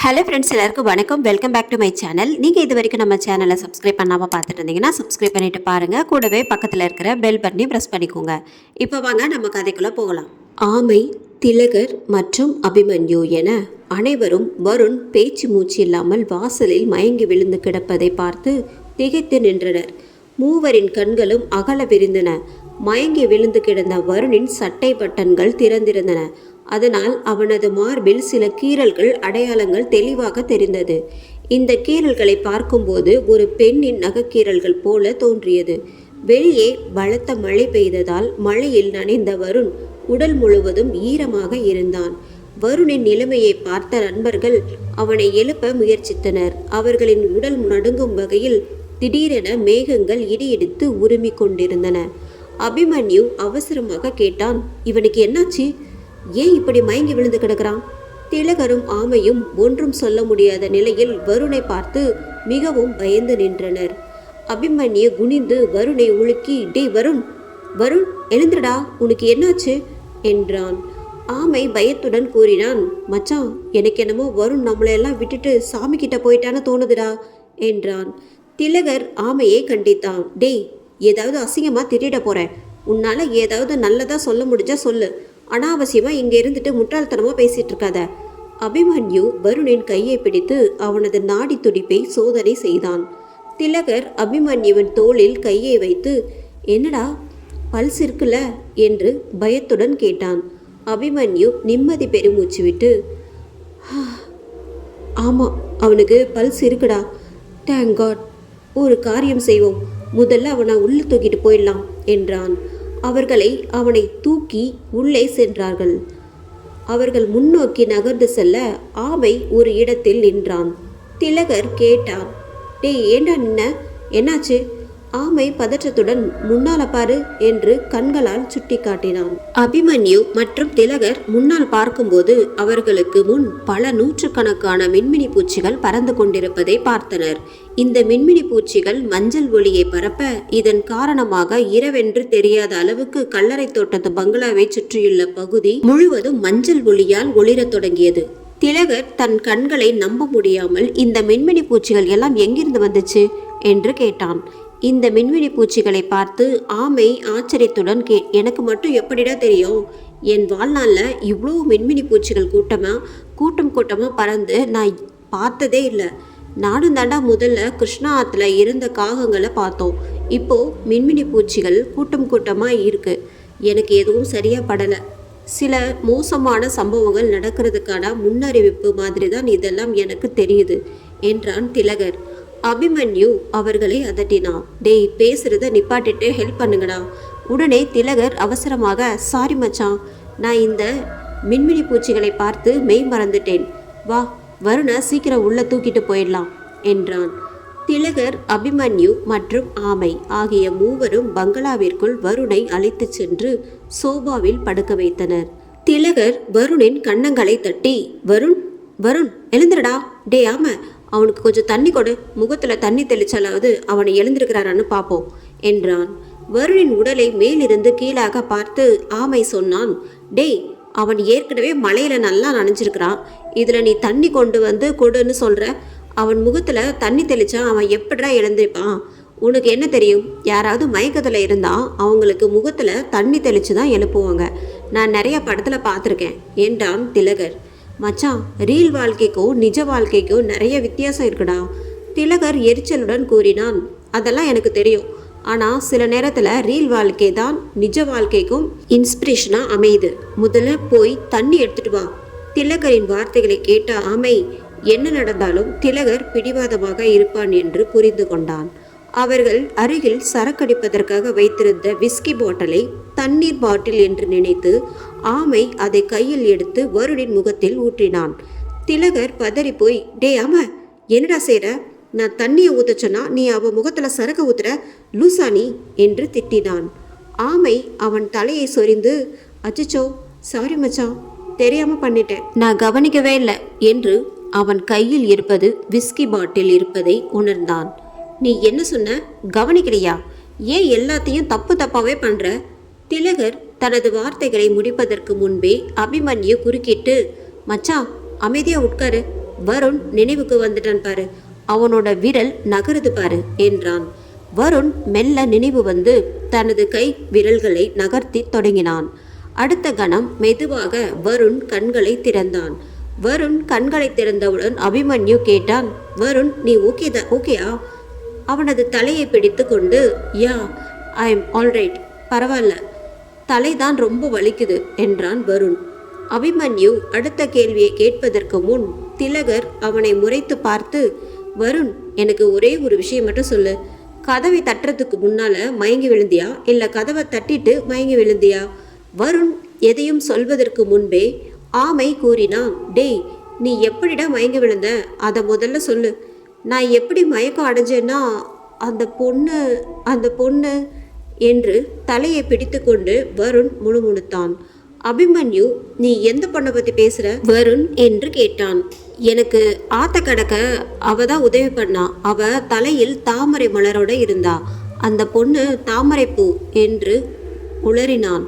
Hello friends, எல்லாருக்கும் வணக்கம். Welcome back to my channel. நீங்கள் இது வரைக்கும் நம்ம சேனலை சப்ஸ்கிரைப் பண்ணாமல் பார்த்துட்டு இருந்தீங்கன்னா சப்ஸ்கிரைப் பண்ணிட்டு பாருங்கள். கூடவே பக்கத்தில் இருக்கிற பெல் பட்டனையும் ப்ரெஸ் பண்ணிக்கோங்க. இப்போ வாங்க நம்ம கதைக்குள்ளே போகலாம். ஆமை, திலகர் மற்றும் அபிமன்யு என அனைவரும் வருண் பேச்சு மூச்சு இல்லாமல் வாசலில் மயங்கி விழுந்து கிடப்பதை பார்த்து திகைத்து நின்றனர். மூவரின் கண்களும் அகல விரிந்தன. மயங்கி விழுந்து கிடந்த வருணின் சட்டை பட்டன்கள் திறந்திருந்தன. அதனால் அவனது மார்பில் சில கீறல்கள் அடையாளங்கள் தெளிவாக தெரிந்தது. இந்த கீறல்களை பார்க்கும்போது ஒரு பெண்ணின் நகைக்கீறல்கள் போல தோன்றியது. வெளியே பலத்த மழை பெய்ததால் மழையில் நனைந்த வருண் உடல் முழுவதும் ஈரமாக இருந்தான். வருணின் நிலைமையை பார்த்த நண்பர்கள் அவனை எழுப்ப முயற்சித்தனர். அவர்களின் உடல் நடுங்கும் வகையில் திடீரென மேகங்கள் இடியிடித்து உருமி கொண்டிருந்தன. அபிமன்யு அவசரமாக கேட்டான், இவனுக்கு என்னாச்சு? ஏன் இப்படி மயங்கி விழுந்து கிடக்கிறான்? திலகரும் ஆமையும் ஒன்றும் சொல்ல முடியாத நிலையில் வருணை பார்த்து மிகவும் பயந்து நின்றனர். அபிமன்யு குனிந்து வருணை உலுக்கி, டே வருண், வருண் எழுந்துடா, உனக்கு என்னாச்சு என்றான். ஆமை பயத்துடன் கூறினான், மச்சான், எனக்கு என்னமோ வருண் நம்மளையெல்லாம் விட்டுட்டு சாமி கிட்ட போயிட்டான்னு தோணுதுடா என்றான். திலகர் ஆமையை கண்டித்தான், டேய், ஏதாவது அசிங்கமாக திட்டிட போகிறேன். உன்னால் ஏதாவது நல்லதாக சொல்ல முடிஞ்சா சொல்லு. அனாவசியமாக இங்கே இருந்துட்டு முட்டாள்தனமாக பேசிகிட்டு இருக்காத. அபிமன்யு வருணின் கையை பிடித்து அவனது நாடி துடிப்பை சோதனை செய்தான். திலகர் அபிமன்யுவின் தோளில் கையை வைத்து, என்னடா பல்ஸ் இருக்குல்ல என்று பயத்துடன் கேட்டான். அபிமன்யு நிம்மதி பெருமூச்சு விட்டு, ஆமாம், அவனுக்கு பல்ஸ் இருக்குடா. Thank God. ஒரு காரியம் செய்வோம், முதல்ல அவனை உள்ளே தூக்கிட்டு போயிடலாம் என்றான். அவர்களை அவனை தூக்கி உள்ளே சென்றார்கள். அவர்கள் முன்னோக்கி நகர்ந்து செல்ல ஆமை ஒரு இடத்தில் நின்றான். திலகர் கேட்டான், டேய், ஏண்டா நின்ன? என்னாச்சு? ஆமை பதற்றத்துடன், முன்னால பாரு என்று கண்களால் சுட்டி காட்டினான். அபிமன்யு மற்றும் திலகர் முன்னால் பார்க்கும்போது அவர்களுக்கு முன் பல நூற்றுக்கணக்கான மின்மினி பூச்சிகள் பறந்து கொண்டிருப்பதை பார்த்தனர். இந்த மின்மினி பூச்சிகள் மஞ்சள் ஒளியை பரப்ப இதன் காரணமாக இரவென்று தெரியாத அளவுக்கு கல்லறை தோட்டத்து பங்களாவை சுற்றியுள்ள பகுதி முழுவதும் மஞ்சள் ஒளியால் ஒளிரத் தொடங்கியது. திலகர் தன் கண்களை நம்ப முடியாமல், இந்த மின்மினி பூச்சிகள் எல்லாம் எங்கிருந்து வந்துச்சு என்று கேட்டான். இந்த மின்மினி பூச்சிகளை பார்த்து ஆமை ஆச்சரியத்துடன் எனக்கு மட்டும் எப்படிடா தெரியும்? என் வாழ்நாளில் இவ்வளோ மின்மினி பூச்சிகள் கூட்டம் கூட்டமாக பறந்து நான் பார்த்ததே இல்லை. நானும் தாண்டா முதல்ல கிருஷ்ணா ஆற்றுல இருந்த காகங்களை பார்த்தோம். இப்போது மின்மினி பூச்சிகள் கூட்டம் கூட்டமாக இருக்குது. எனக்கு எதுவும் சரியாக படலை. சில மோசமான சம்பவங்கள் நடக்கிறதுக்கான முன்னறிவிப்பு மாதிரி தான் இதெல்லாம் எனக்கு தெரியுது என்றான் திலகர். அபிமன்யு அவர்களை அதட்டினான். டேய், பேசுறத நிப்பாட்டிட்டு ஹெல்ப் பண்ணுங்கடா. உடனே திலகர் அவசரமாக, சாரி மச்சான், நான் இந்த மின்மினி பூச்சிகளை பார்த்து மெய் மறந்துட்டேன். வா, வருணை சீக்கிரம் உள்ள தூக்கிட்டு போயிடலாம் என்றான். திலகர், அபிமன்யு மற்றும் ஆமை ஆகிய மூவரும் பங்களாவிற்குள் வருணை அழைத்து சென்று சோபாவில் படுக்க வைத்தனர். திலகர் வருணின் கன்னங்களை தட்டி, வருண், வருண் எழுந்துடா. டே ஆமை, அவனுக்கு கொஞ்சம் தண்ணி கொடு, முகத்தில் தண்ணி தெளிச்சாலாவது அவனை எழுந்திருக்கிறாரான்னு பார்ப்போம் என்றான். வருணின் உடலை மேலிருந்து கீழாக பார்த்து ஆமை சொன்னான், டேய், அவன் ஏற்கனவே மழையில் நல்லா நனைஞ்சிருக்கிறான். இதில் நீ தண்ணி கொண்டு வந்து கொடுன்னு சொல்கிற. அவன் முகத்தில் தண்ணி தெளிச்சா அவன் எப்படிடா எழுந்திருப்பான்? உனக்கு என்ன தெரியும்? யாராவது மயக்கத்தில் இருந்தால் அவங்களுக்கு முகத்தில் தண்ணி தெளித்து தான் எழுப்புவாங்க. நான் நிறைய படத்தில் பார்த்துருக்கேன் என்றான் திலகர். மச்சான், ரீல் வாழ்க்கைக்கும் நிஜ வாழ்க்கைக்கும் நிறைய வித்தியாசம் இருக்குடா. திலகர் எரிச்சலுடன் கூறினான். அதெல்லாம் எனக்கு தெரியும். ஆனால் சில நேரத்தில் ரீல் வாழ்க்கை தான் நிஜ வாழ்க்கைக்கும் இன்ஸ்பிரேஷனாக அமையுது. முதல்ல போய் தண்ணி எடுத்துட்டு வா. திலகரின் வார்த்தைகளை கேட்ட ஆமை என்ன நடந்தாலும் திலகர் பிடிவாதமாக இருப்பான் என்று புரிந்து கொண்டான். அவர்கள் அருகில் சரக்கடிப்பதற்காக வைத்திருந்த விஸ்கி பாட்டிலை தண்ணீர் பாட்டில் என்று நினைத்து ஆமை அதை கையில் எடுத்து வருணின் முகத்தில் ஊற்றினான். திலகர் பதறி போய், டே ஆமா, என்னடா செய்ற? நான் தண்ணியை ஊற்றச்சோன்னா நீ அவன் முகத்தில் சரக்கு ஊத்துற, லூசானி என்று திட்டினான். ஆமை அவன் தலையை சொரிந்து, அச்சச்சோ, சாரி மச்சான், தெரியாமல் பண்ணிட்டேன், நான் கவனிக்கவே இல்லை என்று அவன் கையில் இருப்பது விஸ்கி பாட்டில் இருப்பதை உணர்ந்தான். நீ என்ன சொன்ன? கவனிக்கலையா? ஏன் எல்லாத்தையும் தப்பாகவே பண்ணுற? திலகர் தனது வார்த்தைகளை முடிப்பதற்கு முன்பே அபிமன்யு குறுக்கிட்டு, மச்சான், அமைதியாக உட்காரு, வருண் நினைவுக்கு வந்துட்டான் பாரு, அவனோட விரல் நகருது பாரு என்றான். வருண் மெல்ல நினைவு வந்து தனது கை விரல்களை நகர்த்தி தொடங்கினான். அடுத்த கணம் மெதுவாக வருண் கண்களை திறந்தான். வருண் கண்களை திறந்தவுடன் அபிமன்யு கேட்டான், வருண் நீ ஓகேயா? அவனது தலையை பிடித்து கொண்டு, யா ஐ எம் ஆல்ரைட், பரவாயில்ல, தலைதான் ரொம்ப வலிக்குது என்றான் வருண். அபிமன்யு அடுத்த கேள்வியை கேட்பதற்கு முன் திலகர் அவனை முறைத்து பார்த்து, வருண் எனக்கு ஒரே ஒரு விஷயம் மட்டும் சொல்லு, கதவை தட்டுறதுக்கு முன்னால மயங்கி விழுந்தியா இல்லை கதவை தட்டிட்டு மயங்கி விழுந்தியா? வருண் எதையும் சொல்வதற்கு முன்பே ஆமை கூறினான், டேய் நீ எப்படிடா மயங்கி விழுந்த, அதை முதல்ல சொல்லு. நான் எப்படி மயக்கம் அடைஞ்சேன்னா அந்த பொண்ணு என்று தலையை பிடித்து கொண்டு வருண் முணுமுணுத்தான். அபிமன்யு நீ எந்த பொண்ணை பற்றி பேசுகிற வருண் என்று கேட்டான். எனக்கு ஆத்த கடக்க அவ தான் உதவி பண்ணா, அவ தலையில் தாமரை மலரோட இருந்தா, அந்த பொண்ணு தாமரைப்பூ என்று உளறினான்.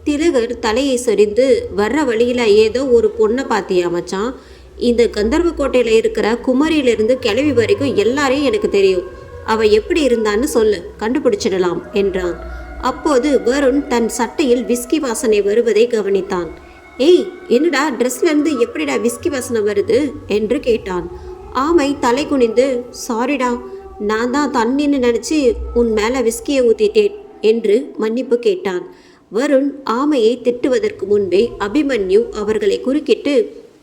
திலகர் தலையை சொரிந்து, வர்ற வழியில் ஏதோ ஒரு பொண்ணை பார்த்தியா மச்சான்? இந்த கந்தர்வ கோட்டையில் இருக்கிற குமரியிலிருந்து கிளவி வரைக்கும் எல்லாரையும் எனக்கு தெரியும், அவ எப்படி இருந்தான்னு சொல்லு, கண்டுபிடிச்சிடலாம் என்றான். அப்போது வருண் தன் சட்டையில் விஸ்கி வாசனை வருவதை கவனித்தான். ஏய் என்னடா ட்ரெஸ்லேருந்து எப்படிடா விஸ்கி வாசனை வருது என்று கேட்டான். ஆமை தலை குனிந்து, சாரிடா, நான் தான் தண்ணின்னு நினச்சி உன் மேலே விஸ்கியை ஊற்றிட்டேன் என்று மன்னிப்பு கேட்டான். வருண் ஆமையை திட்டுவதற்கு முன்பே அபிமன்யு அவர்களை குறுக்கிட்டு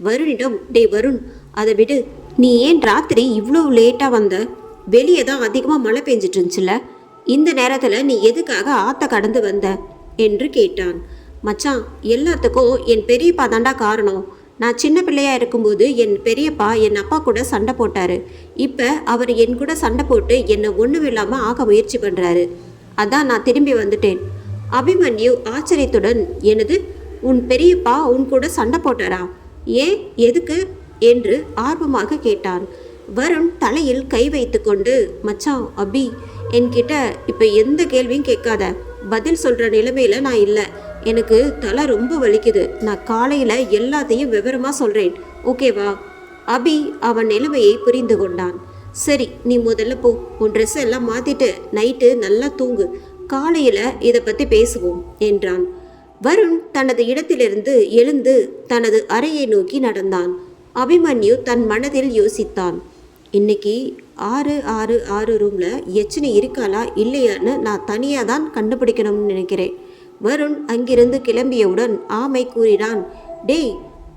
வருணிடம், டே வருண் அதை விடு, நீ ஏன் ராத்திரி இவ்வளோ லேட்டாக வந்த? வெளியே தான் அதிகமாக மழை பெஞ்சிட்டு இருந்துச்சுல, இந்த நேரத்தில் நீ எதுக்காக ஆற்ற கடந்து வந்த என்று கேட்டான். மச்சான் எல்லாத்துக்கும் என் பெரியப்பா தாண்டா காரணம். நான் சின்ன பிள்ளையாக இருக்கும்போது என் பெரியப்பா என் அப்பா கூட சண்டை போட்டார். இப்போ அவர் என் கூட சண்டை போட்டு என்னை ஒன்றும் இல்லாமல் ஆக முயற்சி பண்ணுறாரு. அதான் நான் திரும்பி வந்துட்டேன். அபிமன்யு ஆச்சரியத்துடன், எனது உன் பெரியப்பா உன் கூட சண்டை போட்டாரா? ஏன், எதுக்கு என்று ஆர்வமாக கேட்டான். வருண் தலையில் கை வைத்து கொண்டு, மச்சான் அபி என்கிட்ட இப்போ எந்த கேள்வியும் கேட்காத, பதில் சொல்கிற நிலைமையில நான் இல்லை, எனக்கு தலை ரொம்ப வலிக்குது, நான் காலையில் எல்லாத்தையும் விவரமாக சொல்கிறேன், ஓகேவா? அபி அவன் நிலைமையை புரிந்து கொண்டான். சரி நீ முதல்ல போ, உன் ட்ரெஸ் எல்லாம் மாற்றிட்டு நைட்டு நல்லா தூங்கு, காலையில் இதை பற்றி பேசுவோம் என்றான். வருண் தனது இடத்திலிருந்து எழுந்து தனது அறையை நோக்கி நடந்தான். அபிமன்யு தன் மனதில் யோசித்தான், இன்னைக்கு 666 ரூமில் எச்சினி இருக்காளா இல்லையான்னு நான் தனியாக தான் கண்டுபிடிக்கணும்னு நினைக்கிறேன். வருண் அங்கிருந்து கிளம்பியவுடன் ஆமை கூறினான், டேய்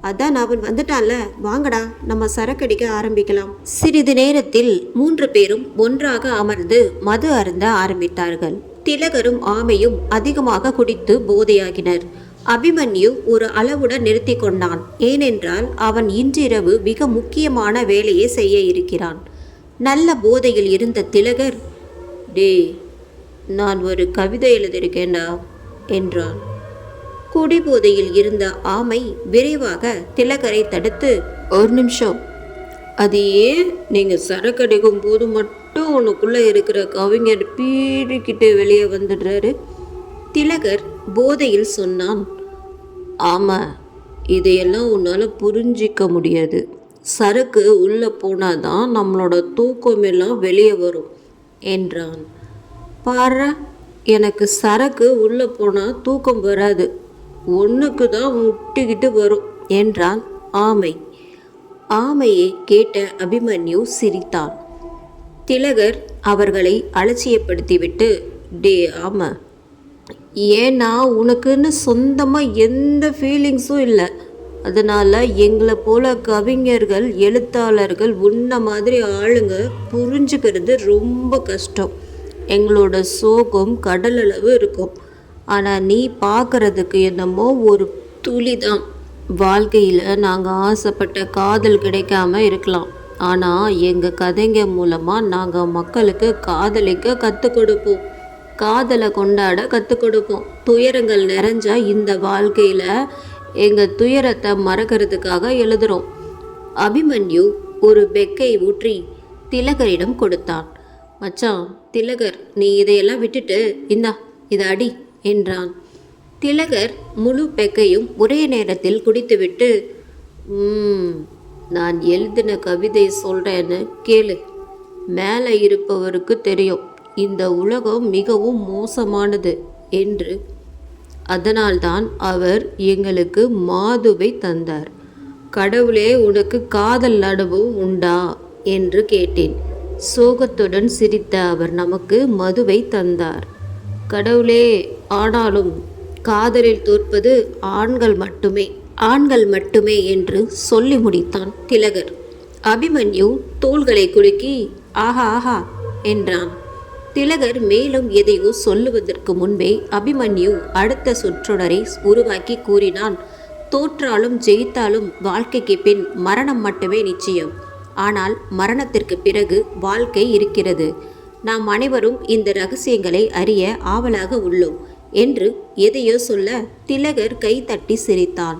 அதான் அவன் வந்துட்டான்ல, வாங்கடா நம்ம சரக்கடிக்க ஆரம்பிக்கலாம். சிறிது நேரத்தில் 3 பேரும் ஒன்றாக அமர்ந்து மது அருந்த ஆரம்பித்தார்கள். திலகரும் ஆமையும் அதிகமாக குடித்து போதையாகினர். அபிமன்யு ஒரு அளவுடன் நிறுத்தி கொண்டான். ஏனென்றால் அவன் இன்றிரவு மிக முக்கியமான வேலையை செய்ய இருக்கிறான். நல்ல போதையில் இருந்த திலகர், டே நான் ஒரு கவிதை எழுதியிருக்கேன்டா என்றான். குடிபோதையில் இருந்த ஆமை விரைவாக திலகரை தடுத்து, ஒரு நிமிஷம், அது ஏன் நீங்கள் சரக்கடிக்கும் போது மட்டும் உனக்குள்ளே இருக்கிற கவிஞர் பீடிக்கிட்டு வெளியே வந்துடுறாரு? திலகர் போதையில் சொன்னான். ஆமாம், இதையெல்லாம் உன்னால் புரிஞ்சிக்க முடியாது. சரக்கு உள்ளே போனால் தான் நம்மளோட தூக்கமெல்லாம் வெளியே வரும் என்றான். பாரு, எனக்கு சரக்கு உள்ளே போனால் தூக்கம் வராது, ஒன்றுக்கு தான் முட்டிக்கிட்டு வரும் என்றான் ஆமை. ஆமையை கேட்ட அபிமன்யு சிரித்தான். திலகர் அவர்களை அலட்சியப்படுத்திவிட்டு, டே ஆமா, ஏன்னா உனக்குன்னு சொந்தமாக எந்த ஃபீலிங்ஸும் இல்லை, அதனால் எங்களை போல கவிஞர்கள் எழுத்தாளர்கள் உன்ன மாதிரி ஆளுங்க புரிஞ்சுக்கிறது ரொம்ப கஷ்டம். எங்களோட சோகம் கடல் அளவு இருக்கும், ஆனால் நீ பார்க்குறதுக்கு என்னமோ ஒரு துளி தான். வாழ்க்கையில் நாங்கள் ஆசைப்பட்ட காதல் கிடைக்காம இருக்கலாம், ஆனால் எங்கள் கதைங்க மூலமாக நாங்கள் மக்களுக்கு காதலிக்க கற்றுக் கொடுப்போம், காதலை கொண்டாட கற்றுக் கொடுப்போம். துயரங்கள் நிறைஞ்ச இந்த வாழ்க்கையில் எங்கள் துயரத்தை மறக்கிறதுக்காக எழுதுகிறோம். அபிமன்யு ஒரு பெக்கை ஊற்றி திலகரிடம் கொடுத்தான். மச்சான் திலகர், நீ இதையெல்லாம் விட்டுட்டு இந்தா இதை அடி என்றான். திலகர் முழு பெக்கையும் ஒரே நேரத்தில் குடித்துவிட்டு, நான் எழுதின கவிதை சொல்கிறேன்னு கேளு. மேலே இருப்பவருக்கு தெரியும் இந்த உலகம் மிகவும் மோசமானது என்று. அதனால்தான் அவர் எங்களுக்கு மாதுவை தந்தார். கடவுளே, உனக்கு காதல் அனுபவம் உண்டா என்று கேட்டேன். சோகத்துடன் சிரித்த அவர் நமக்கு மதுவை தந்தார். கடவுளே, ஆனாலும் காதலில் தோற்பது ஆண்கள் மட்டுமே என்று சொல்லி முடித்தான் திலகர். அபிமன்யு தோள்களை குலுக்கி ஆஹா ஆஹா என்றான். திலகர் மேலும் எதையோ சொல்லுவதற்கு முன்பே அபிமன்யு அடுத்த சொற்றொடரை உருவாக்கி கூறினான். தோற்றாலும் ஜெயித்தாலும் வாழ்க்கைக்கு பின் மரணம் மட்டுமே நிச்சயம். ஆனால் மரணத்திற்கு பிறகு வாழ்க்கை இருக்கிறது. நாம் அனைவரும் இந்த ரகசியங்களை அறிய ஆவலாக உள்ளோம் என்று எதையோ சொல்ல திலகர் கை தட்டி சிரித்தான்.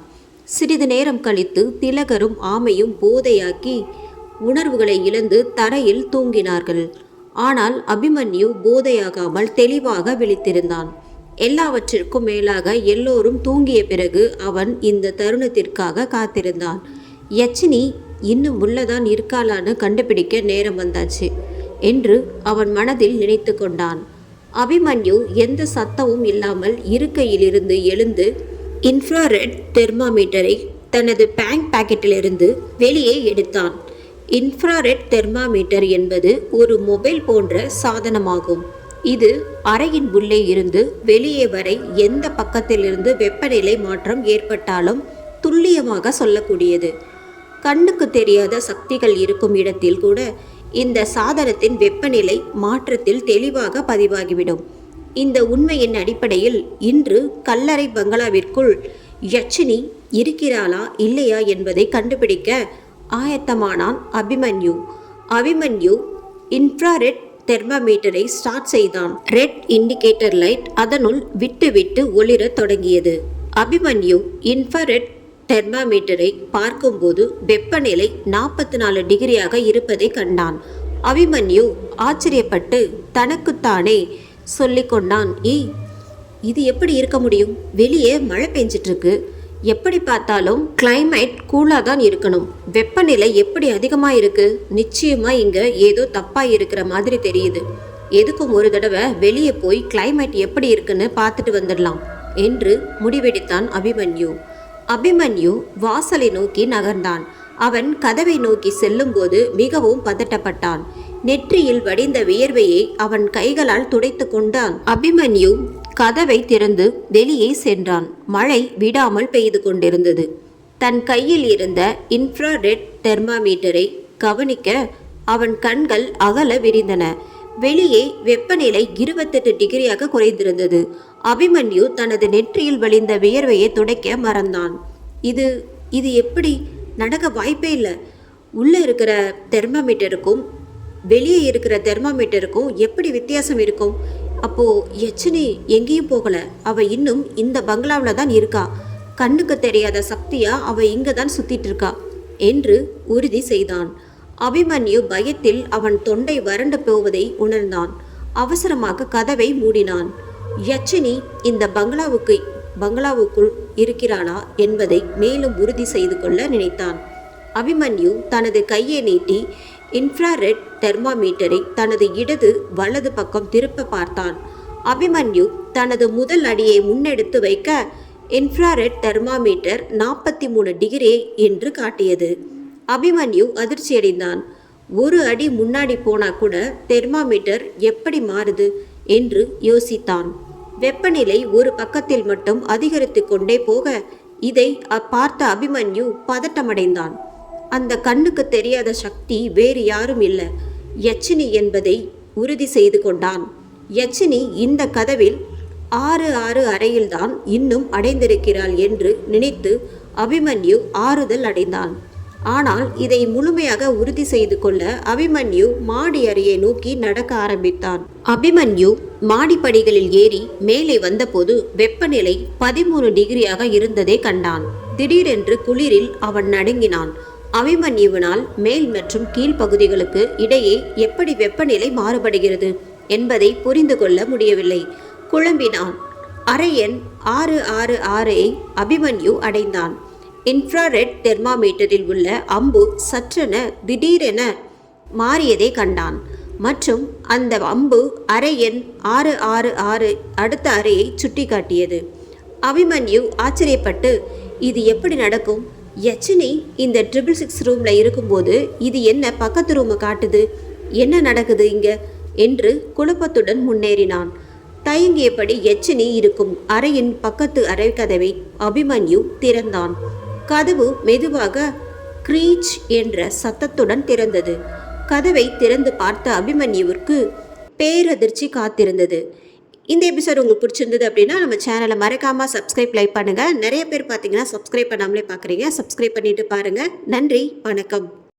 சிறிது நேரம் கழித்து திலகரும் ஆமையும் போதையாக்கி உணர்வுகளை இழந்து தரையில் தூங்கினார்கள். ஆனால் அபிமன்யு போதையாகாமல் தெளிவாக விழித்திருந்தான். எல்லாவற்றிற்கும் மேலாக எல்லோரும் தூங்கிய பிறகு அவன் இந்த தருணத்திற்காக காத்திருந்தான். யச்சினி இன்னும் உள்ளதான் இருக்காளான்னு கண்டுபிடிக்க நேரம் வந்தாச்சு என்று அவன் மனதில் நினைத்து கொண்டான். அபிமன்யு எந்த சத்தமும் இல்லாமல் இருக்கையிலிருந்து எழுந்து இன்ஃப்ராரெட் தெர்மாமீட்டரை தனது பேங்க் பாக்கெட்டிலிருந்து வெளியே எடுத்தான். இன்ஃப்ராரெட் தெர்மாமீட்டர் என்பது ஒரு மொபைல் போன்ற சாதனமாகும். இது அறையின் உள்ளே இருந்து வெளியே வரை எந்த பக்கத்திலிருந்து வெப்பநிலை மாற்றம் ஏற்பட்டாலும் துல்லியமாக சொல்லக்கூடியது. கண்ணுக்கு தெரியாத சக்திகள் இருக்கும் இடத்தில் கூட இந்த சாதனத்தின் வெப்பநிலை மாற்றத்தில் தெளிவாக பதிவாகிவிடும். இந்த உண்மையின் அடிப்படையில் இன்று கல்லறை பங்களாவிற்குள் யச்சினி இருக்கிறாளா இல்லையா என்பதை கண்டுபிடிக்க ஆயத்தமானான் அபிமன்யு இன்ஃப்ராரெட் தெர்மாமீட்டரை ஸ்டார்ட் செய்தான். ரெட் இண்டிகேட்டர் லைட் அதனுள் விட்டு விட்டு ஒளிரத் தொடங்கியது. அபிமன்யு இன்ஃப்ராரெட் தெர்மாமீட்டரை பார்க்கும்போது வெப்பநிலை 44 டிகிரியாக இருப்பதை கண்டான். அபிமன்யு ஆச்சரியப்பட்டு தனக்குத்தானே சொல்லிக்கொண்டான், இது எப்படி இருக்க முடியும்? வெளியே மழை பெஞ்சிட்டு இருக்கு. எப்படி பார்த்தாலும் கிளைமேட் கூலாக தான் இருக்கணும். வெப்பநிலை எப்படி அதிகமாக இருக்கு? நிச்சயமா இங்க ஏதோ தப்பா இருக்கிற மாதிரி தெரியுது. எதுக்கும் ஒரு தடவை வெளியே போய் கிளைமேட் எப்படி இருக்குன்னு பார்த்துட்டு வந்துடலாம் என்று முடிவெடுத்தான் அபிமன்யு வாசலை நோக்கி நகர்ந்தான். அவன் கதவை நோக்கி செல்லும்போது மிகவும் பதட்டப்பட்டான். நெற்றியில் வடிந்த வியர்வையை அவன் கைகளால் துடைத்து கொண்டான். அபிமன்யு கதவை திறந்து வெளியே சென்றான். மழை விடாமல் பெய்து கொண்டிருந்தது. தன் கையில் இருந்த இன்ஃப்ராரெட் தெர்மாமீட்டரை கவனிக்க அவன் கண்கள் அகல விரிந்தன. வெளியே வெப்பநிலை 28 டிகிரியாக குறைந்திருந்தது. அபிமன்யு தனது நெற்றியில் வழிந்த வியர்வையை துடைக்க மறந்தான். இது எப்படி நடக்க வாய்ப்பே இல்லை. உள்ளே இருக்கிற தெர்மாமீட்டருக்கும் வெளியே இருக்கிற தெர்மாமீட்டருக்கும் எப்படி வித்தியாசம் இருக்கும்? அப்போ யச்சினி எங்கேயும் போகல. அவ இன்னும் இந்த பங்களாவில் தான் இருக்கா. கண்ணுக்கு தெரியாத சக்தியா அவ இங்க தான் சுத்திட்டு இருக்கா என்று உறுதி செய்தான். அபிமன்யு பயத்தில் அவன் தொண்டை வறண்டு போவதை உணர்ந்தான். அவசரமாக கதவை மூடினான். யச்சினி இந்த பங்களாவுக்குள் இருக்கிறானா என்பதை மேலும் உறுதி செய்து கொள்ள நினைத்தான். அபிமன்யு தனது கையை நீட்டி இன்ஃப்ராரெட் தெர்மாமீட்டரை தனது இடது வலது பக்கம் திருப்ப பார்த்தான். அபிமன்யு தனது முதல் அடியை முன்னெடுத்து வைக்க இன்ஃப்ராரெட் தெர்மாமீட்டர் 43 டிகிரி என்று காட்டியது. அபிமன்யு அதிர்ச்சியடைந்தான். ஒரு அடி முன்னாடி போனா கூட தெர்மாமீட்டர் எப்படி மாறுது என்று யோசித்தான். வெப்பநிலை ஒரு பக்கத்தில் மட்டும் அதிகரித்து கொண்டே போக இதை பார்த்த அபிமன்யு பதட்டமடைந்தான். அந்த கண்ணுக்கு தெரியாத சக்தி வேறு யாரும் இல்லை, யச்சினி என்பதை உறுதி செய்து கொண்டான். யச்சினி இந்த கதவில் 6 அறையில்தான் இன்னும் அடைந்திருக்கிறாள் என்று நினைத்து அபிமன்யு ஆறுதல் அடைந்தான். ஆனால் இதை முழுமையாக உறுதி செய்து கொள்ள அபிமன்யு மாடி அறையை நோக்கி நடக்க ஆரம்பித்தான். அபிமன்யு மாடிப்படிகளில் ஏறி மேலே வந்தபோது வெப்பநிலை 13 டிகிரியாக இருந்ததை கண்டான். திடீரென்று குளிரில் அவன் நடுங்கினான். அபிமன்யுவினால் மேல் மற்றும் கீழ்ப்பகுதிகளுக்கு இடையே எப்படி வெப்பநிலை மாறுபடுகிறது என்பதை புரிந்து கொள்ள முடியவில்லை. குழம்பினான். அறை எண் 666ஐ அபிமன்யு அடைந்தான். இன்ஃப்ராரெட் தெர்மாமீட்டரில் உள்ள அம்பு சற்றென திடீரென மாறியதை கண்டான். மற்றும் அந்த அம்பு அறை எண் 666 அடுத்த அறையை சுட்டி காட்டியது. அபிமன்யு ஆச்சரியப்பட்டு, இது எப்படி நடக்கும்? யச்சினி இந்த 666 ரூமில் இருக்கும்போது இது என்ன பக்கத்து ரூமை காட்டுது? என்ன நடக்குது இங்க என்று குழப்பத்துடன் முன்னேறினான். தயங்கியபடி யச்சினி இருக்கும் அறையின் பக்கத்து அறை கதவை அபிமன்யு திறந்தான். கதவு மெதுவாக க்ரீச் என்ற சத்தத்துடன் திறந்தது. கதவை திறந்து பார்த்த அபிமன்யுவிற்கு பேரதிர்ச்சி காத்திருந்தது. இந்த எபிசோட் உங்களுக்கு பிடிச்சிருந்தது அப்படின்னா நம்ம சேனலை மறக்காமல் சப்ஸ்கிரைப், லைக் பண்ணுங்கள். நிறைய பேர் பார்த்தீங்கன்னா சப்ஸ்கிரைப் பண்ணாமலே பார்க்குறீங்க. சப்ஸ்கிரைப் பண்ணிட்டு பாருங்கள். நன்றி, வணக்கம்.